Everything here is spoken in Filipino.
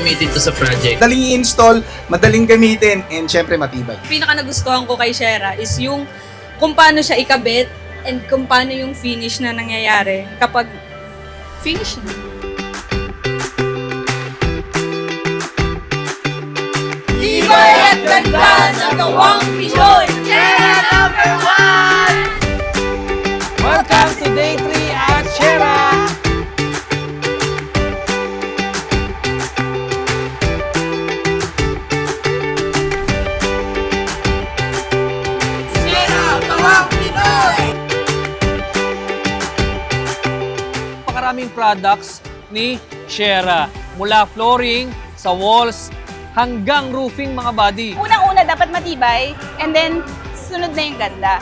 gamitin to sa project? Madaling i-install, madaling gamitin, and syempre matibay. Pinaka nagustuhan ko kay Shera is yung kung paano siya ikabit and kung paano yung finish na nangyayari kapag finish na. Tibay at ganda ng gawang Pinoy! Shera #1! Welcome to Day 3 at Shera! Napakaraming products ni Shera. Mula flooring, sa walls, hanggang roofing mga buddy. Unang-una dapat matibay and then sunod na yung ganda.